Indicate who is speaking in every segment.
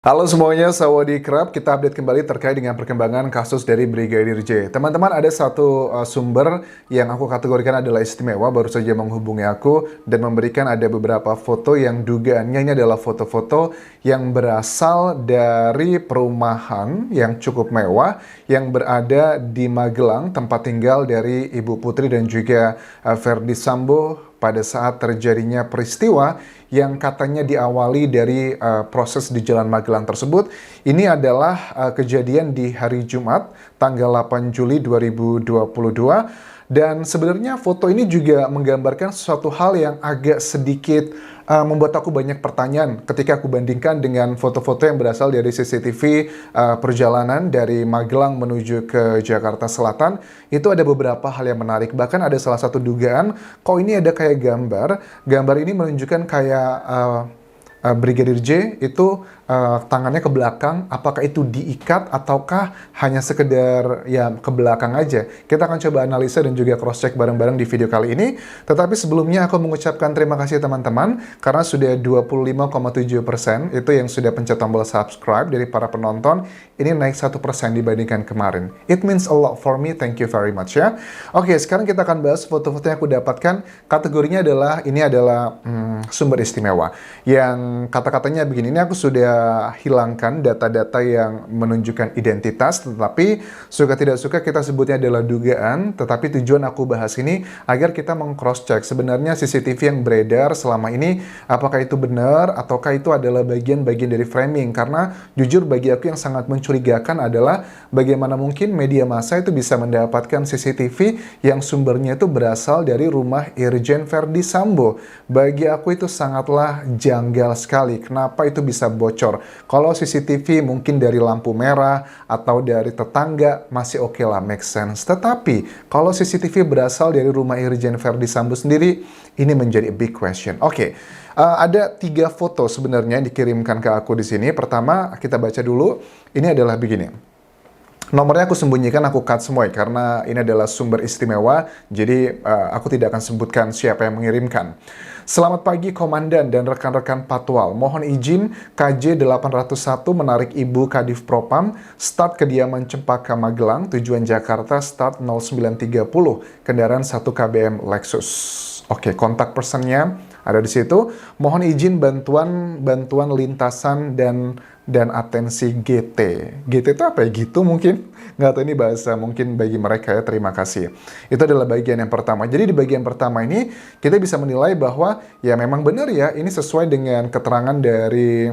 Speaker 1: Halo semuanya, Sawadee-krap. Kita update kembali terkait dengan perkembangan kasus dari Brigadir J. Teman-teman, ada satu sumber yang aku kategorikan adalah istimewa, baru saja menghubungi aku dan memberikan ada beberapa foto yang dugaannya ini adalah foto-foto yang berasal dari perumahan yang cukup mewah yang berada di Magelang, tempat tinggal dari Ibu Putri dan juga Verdi Sambo pada saat terjadinya peristiwa yang katanya diawali dari proses di Jalan Magelang tersebut. Ini adalah kejadian di hari Jumat, tanggal 8 Juli 2022. Dan sebenarnya foto ini juga menggambarkan sesuatu hal yang agak sedikit membuat aku banyak pertanyaan ketika aku bandingkan dengan foto-foto yang berasal dari CCTV perjalanan dari Magelang menuju ke Jakarta Selatan. Itu ada beberapa hal yang menarik. Bahkan ada salah satu dugaan, kok ini ada kayak gambar. Gambar ini menunjukkan kayak Brigadir J itu tangannya ke belakang, apakah itu diikat ataukah hanya sekedar ya ke belakang aja. Kita akan coba analisa dan juga cross check bareng-bareng di video kali ini. Tetapi sebelumnya aku mengucapkan terima kasih teman-teman karena sudah 25,7% itu yang sudah pencet tombol subscribe dari para penonton. Ini naik 1% dibandingkan kemarin. It means a lot for me. Thank you very much ya. Oke, sekarang kita akan bahas foto-foto yang aku dapatkan. Kategorinya adalah ini adalah sumber istimewa yang kata-katanya begini, ini aku sudah hilangkan data-data yang menunjukkan identitas, tetapi suka tidak suka kita sebutnya adalah dugaan, tetapi tujuan aku bahas ini agar kita meng-cross-check sebenarnya CCTV yang beredar selama ini, apakah itu benar, ataukah itu adalah bagian-bagian dari framing, karena jujur bagi aku yang sangat mencurigakan adalah bagaimana mungkin media massa itu bisa mendapatkan CCTV yang sumbernya itu berasal dari rumah Irjen Verdi Sambo. Bagi aku itu sangatlah janggal sekali. Kenapa itu bisa bocor? Kalau CCTV mungkin dari lampu merah atau dari tetangga masih oke lah, make sense. Tetapi kalau CCTV berasal dari rumah Irjen Verdi Sambo sendiri, ini menjadi a big question. Oke. Ada 3 foto sebenarnya yang dikirimkan ke aku di sini. Pertama, kita baca dulu. Ini adalah begini. Nomornya aku sembunyikan, aku cut semua ya, karena ini adalah sumber istimewa, jadi aku tidak akan sebutkan siapa yang mengirimkan. Selamat pagi Komandan dan rekan-rekan Patwal. Mohon izin KJ 801 menarik Ibu Kadif Propam, start kediaman Cempaka Magelang, tujuan Jakarta, start 0930, kendaraan 1 KBM Lexus. Oke, kontak personnya ada di situ. Mohon izin bantuan lintasan dan atensi GT. GT itu apa ya? Gitu mungkin? Nggak tahu ini bahasa mungkin bagi mereka ya, terima kasih. Itu adalah bagian yang pertama. Jadi di bagian pertama ini, kita bisa menilai bahwa ya memang benar ya, ini sesuai dengan keterangan dari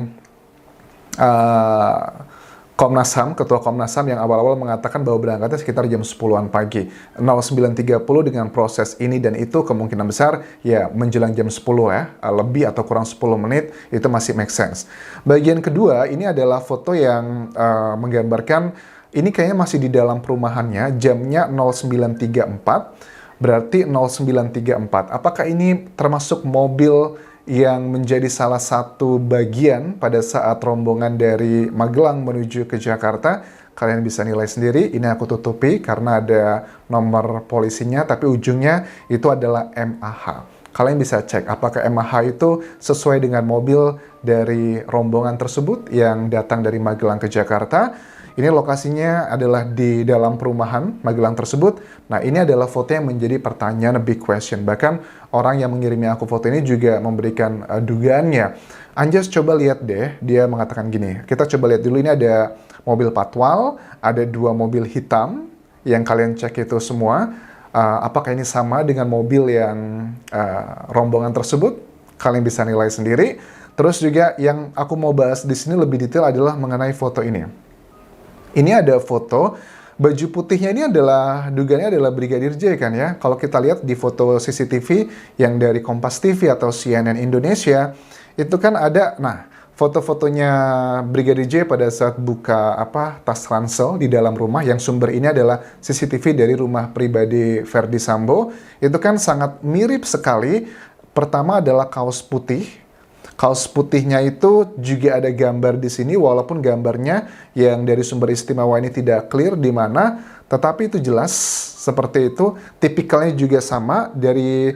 Speaker 1: Komnas HAM, Ketua Komnas HAM yang awal-awal mengatakan bahwa berangkatnya sekitar jam 10-an pagi. 0930 dengan proses ini dan itu kemungkinan besar ya menjelang jam 10 ya, lebih atau kurang 10 menit, itu masih make sense. Bagian kedua, ini adalah foto yang menggambarkan, ini kayaknya masih di dalam perumahannya, jamnya 0934, berarti 0934. Apakah ini termasuk mobil yang menjadi salah satu bagian pada saat rombongan dari Magelang menuju ke Jakarta? Kalian bisa nilai sendiri, ini aku tutupi karena ada nomor polisinya, tapi ujungnya itu adalah MAH. Kalian bisa cek apakah MAH itu sesuai dengan mobil dari rombongan tersebut yang datang dari Magelang ke Jakarta. Ini lokasinya adalah di dalam perumahan Magelang tersebut. Nah, ini adalah foto yang menjadi pertanyaan, a big question. Bahkan orang yang mengirimi aku foto ini juga memberikan dugaannya. Anjas, coba lihat deh, dia mengatakan gini. Kita coba lihat dulu, ini ada mobil Patwal, ada 2 mobil hitam yang kalian cek itu semua. Apakah ini sama dengan mobil yang rombongan tersebut? Kalian bisa nilai sendiri. Terus juga yang aku mau bahas di sini lebih detail adalah mengenai foto ini. Ini ada foto, baju putihnya ini adalah, dugaannya adalah Brigadir J kan ya. Kalau kita lihat di foto CCTV yang dari Kompas TV atau CNN Indonesia, itu kan ada, nah, foto-fotonya Brigadir J pada saat buka tas ransel di dalam rumah, yang sumber ini adalah CCTV dari rumah pribadi Verdi Sambo. Itu kan sangat mirip sekali. Pertama adalah kaos putih. Kaos putihnya itu juga ada gambar di sini, walaupun gambarnya yang dari sumber istimewa ini tidak clear di mana, tetapi itu jelas seperti itu. Tipikalnya juga sama dari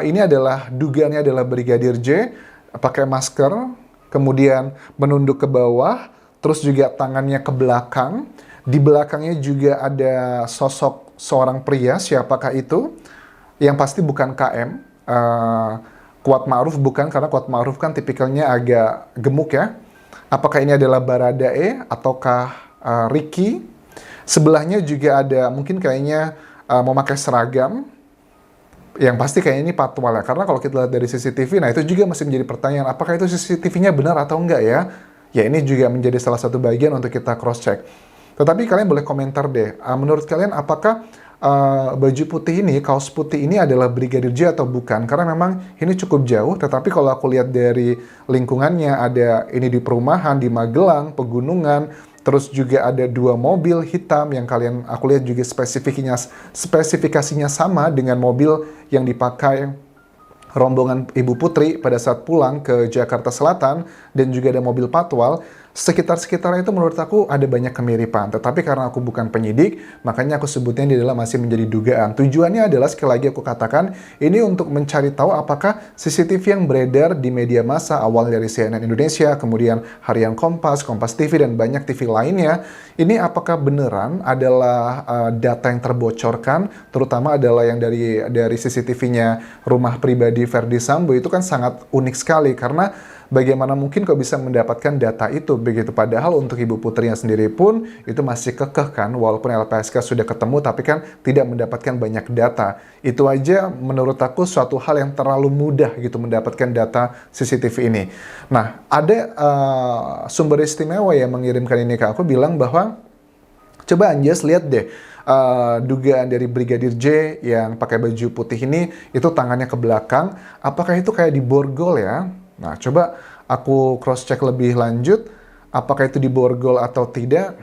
Speaker 1: ini adalah dugaannya adalah Brigadir J pakai masker, kemudian menunduk ke bawah, terus juga tangannya ke belakang. Di belakangnya juga ada sosok seorang pria, siapakah itu? Yang pasti bukan KM, Kuat Ma'ruf bukan, karena Kuat Ma'ruf kan tipikalnya agak gemuk ya. Apakah ini adalah Baradae ataukah Ricky? Sebelahnya juga ada mungkin kayaknya memakai seragam. Yang pasti kayaknya ini patwal ya, karena kalau kita lihat dari CCTV, nah itu juga masih menjadi pertanyaan, apakah itu CCTV-nya benar atau enggak ya? Ya ini juga menjadi salah satu bagian untuk kita cross-check. Tetapi kalian boleh komentar deh, menurut kalian apakah baju putih ini, kaos putih ini adalah Brigadir J atau bukan? Karena memang ini cukup jauh, tetapi kalau aku lihat dari lingkungannya, ada ini di perumahan, di Magelang, pegunungan, terus juga ada 2 mobil hitam yang aku lihat juga spesifikasinya sama dengan mobil yang dipakai rombongan Ibu Putri pada saat pulang ke Jakarta Selatan, dan juga ada mobil patwal. Sekitar-sekitarnya itu menurut aku ada banyak kemiripan. Tetapi karena aku bukan penyidik, makanya aku sebutnya ini adalah masih menjadi dugaan. Tujuannya adalah, sekali lagi aku katakan, ini untuk mencari tahu apakah CCTV yang beredar di media massa, awalnya dari CNN Indonesia, kemudian Harian Kompas, Kompas TV, dan banyak TV lainnya, ini apakah beneran adalah data yang terbocorkan, terutama adalah yang dari CCTV-nya rumah pribadi Verdi Sambo. Itu kan sangat unik sekali, karena bagaimana mungkin kok bisa mendapatkan data itu begitu, padahal untuk Ibu Putrinya sendiri pun itu masih kekeh kan, walaupun LPSK sudah ketemu tapi kan tidak mendapatkan banyak data. Itu aja menurut aku suatu hal yang terlalu mudah gitu mendapatkan data CCTV ini. Nah, ada sumber istimewa yang mengirimkan ini ke aku, bilang bahwa coba Anjas lihat deh, dugaan dari Brigadir J yang pakai baju putih ini, itu tangannya ke belakang, apakah itu kayak diborgol ya? Nah, coba aku cross-check lebih lanjut, apakah itu diborgol atau tidak.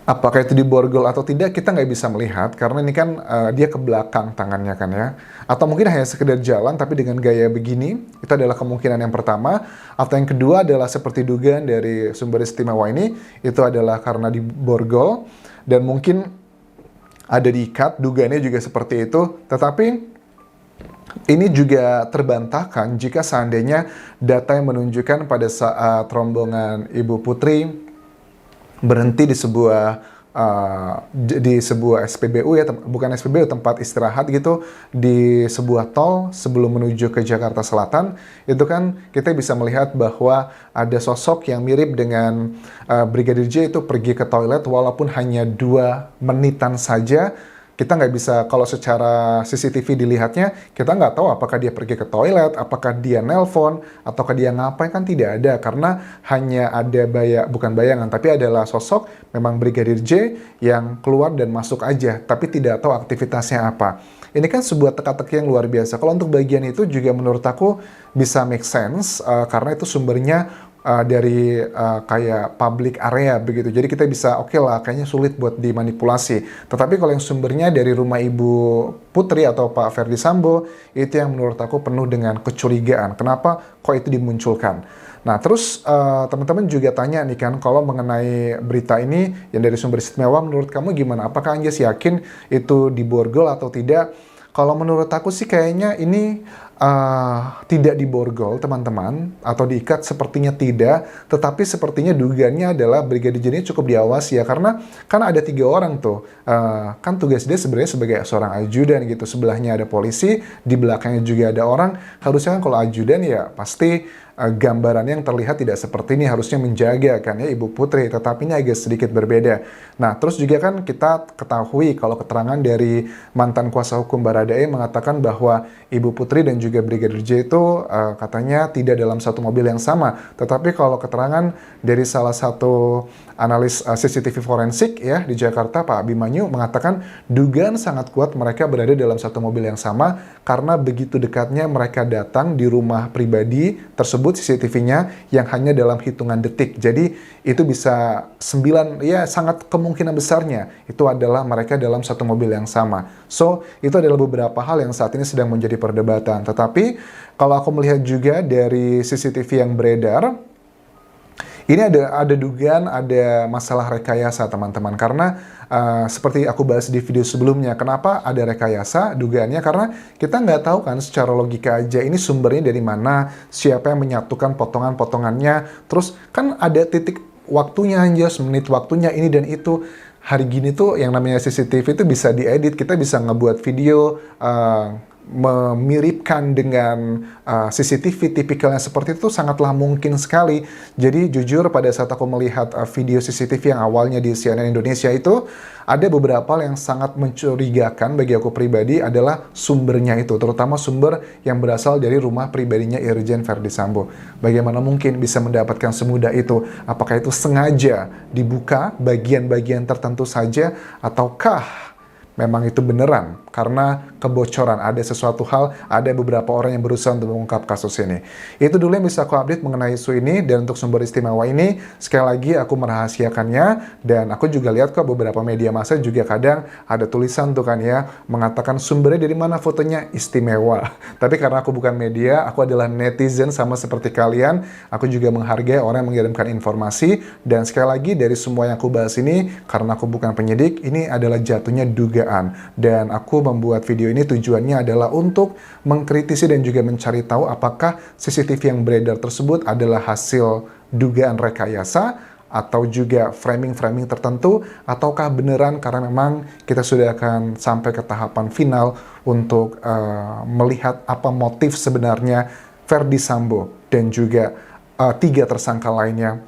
Speaker 1: Apakah itu diborgol atau tidak, kita nggak bisa melihat, karena ini kan dia ke belakang tangannya kan ya. Atau mungkin hanya sekedar jalan, tapi dengan gaya begini, itu adalah kemungkinan yang pertama. Atau yang kedua adalah seperti dugaan dari sumber istimewa ini, itu adalah karena diborgol, dan mungkin ada diikat, dugaannya juga seperti itu. Tetapi ini juga terbantahkan jika seandainya data yang menunjukkan pada saat rombongan Ibu Putri berhenti di sebuah SPBU ya, bukan SPBU, tempat istirahat gitu, di sebuah tol sebelum menuju ke Jakarta Selatan, itu kan kita bisa melihat bahwa ada sosok yang mirip dengan Brigadir J itu pergi ke toilet walaupun hanya 2 menitan saja. Kita nggak bisa, kalau secara CCTV dilihatnya, kita nggak tahu apakah dia pergi ke toilet, apakah dia nelpon, ataukah dia ngapain, kan tidak ada. Karena hanya ada bukan bayangan, tapi adalah sosok memang Brigadir J yang keluar dan masuk aja, tapi tidak tahu aktivitasnya apa. Ini kan sebuah teka-teki yang luar biasa. Kalau untuk bagian itu juga menurut aku bisa make sense, karena itu sumbernya dari kayak public area begitu. Jadi kita bisa oke lah, kayaknya sulit buat dimanipulasi. Tetapi kalau yang sumbernya dari rumah Ibu Putri atau Pak Verdi Sambo, itu yang menurut aku penuh dengan kecurigaan. Kenapa kok itu dimunculkan? Nah, terus teman-teman juga tanya nih kan, kalau mengenai berita ini yang dari sumber istimewa, menurut kamu gimana? Apakah Anjas yakin itu diborgol atau tidak? Kalau menurut aku sih kayaknya ini tidak diborgol teman-teman, atau diikat, sepertinya tidak, tetapi sepertinya dugaannya adalah Brigadir J ini cukup diawasi ya, karena kan ada 3 orang tuh, kan tugas dia sebenarnya sebagai seorang ajudan gitu, sebelahnya ada polisi, di belakangnya juga ada orang, harusnya kan kalau ajudan ya pasti gambarannya yang terlihat tidak seperti ini, harusnya menjaga kan ya Ibu Putri, tetapi ini agak sedikit berbeda. Nah, terus juga kan kita ketahui kalau keterangan dari mantan kuasa hukum Baradae mengatakan bahwa Ibu Putri dan juga Brigadir J itu katanya tidak dalam satu mobil yang sama. Tetapi kalau keterangan dari salah satu analis CCTV forensik ya di Jakarta, Pak Abimanyu, mengatakan dugaan sangat kuat mereka berada dalam satu mobil yang sama karena begitu dekatnya mereka datang di rumah pribadi tersebut, CCTV-nya yang hanya dalam hitungan detik. Jadi itu bisa sangat kemungkinan besarnya itu adalah mereka dalam satu mobil yang sama. So, itu adalah beberapa hal yang saat ini sedang menjadi perdebatan. Tetapi kalau aku melihat juga dari CCTV yang beredar, Ini ada dugaan ada masalah rekayasa teman-teman, karena seperti aku bahas di video sebelumnya, kenapa ada rekayasa dugaannya, karena kita nggak tahu kan secara logika aja ini sumbernya dari mana, siapa yang menyatukan potongan-potongannya, terus kan ada titik waktunya aja, menit waktunya ini dan itu. Hari gini tuh yang namanya CCTV itu bisa diedit, kita bisa ngebuat video memiripkan dengan CCTV tipikalnya seperti itu sangatlah mungkin sekali. Jadi jujur pada saat aku melihat video CCTV yang awalnya di CNN Indonesia itu, ada beberapa hal yang sangat mencurigakan bagi aku pribadi adalah sumbernya itu, terutama sumber yang berasal dari rumah pribadinya Irjen Verdi Sambo. Bagaimana mungkin bisa mendapatkan semudah itu? Apakah itu sengaja dibuka bagian-bagian tertentu saja, ataukah memang itu beneran karena kebocoran, ada sesuatu hal, ada beberapa orang yang berusaha untuk mengungkap kasus ini. Itu dulu yang bisa aku update mengenai isu ini, dan untuk sumber istimewa ini, sekali lagi aku merahasiakannya, dan aku juga lihat kok beberapa media massa juga kadang ada tulisan tuh kan ya, mengatakan sumbernya dari mana, fotonya istimewa. Tapi karena aku bukan media, aku adalah netizen sama seperti kalian, aku juga menghargai orang yang mengirimkan informasi, dan sekali lagi dari semua yang aku bahas ini, karena aku bukan penyidik, ini adalah jatuhnya dugaan, dan aku membuat video ini tujuannya adalah untuk mengkritisi dan juga mencari tahu apakah CCTV yang beredar tersebut adalah hasil dugaan rekayasa atau juga framing-framing tertentu, ataukah beneran karena memang kita sudah akan sampai ke tahapan final untuk melihat apa motif sebenarnya Verdi Sambo dan juga 3 tersangka lainnya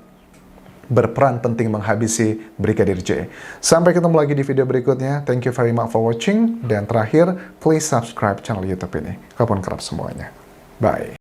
Speaker 1: berperan penting menghabisi Brigadir J. Sampai ketemu lagi di video berikutnya. Thank you very much for watching. Dan terakhir, please subscribe channel YouTube ini. Kapan kerap semuanya. Bye.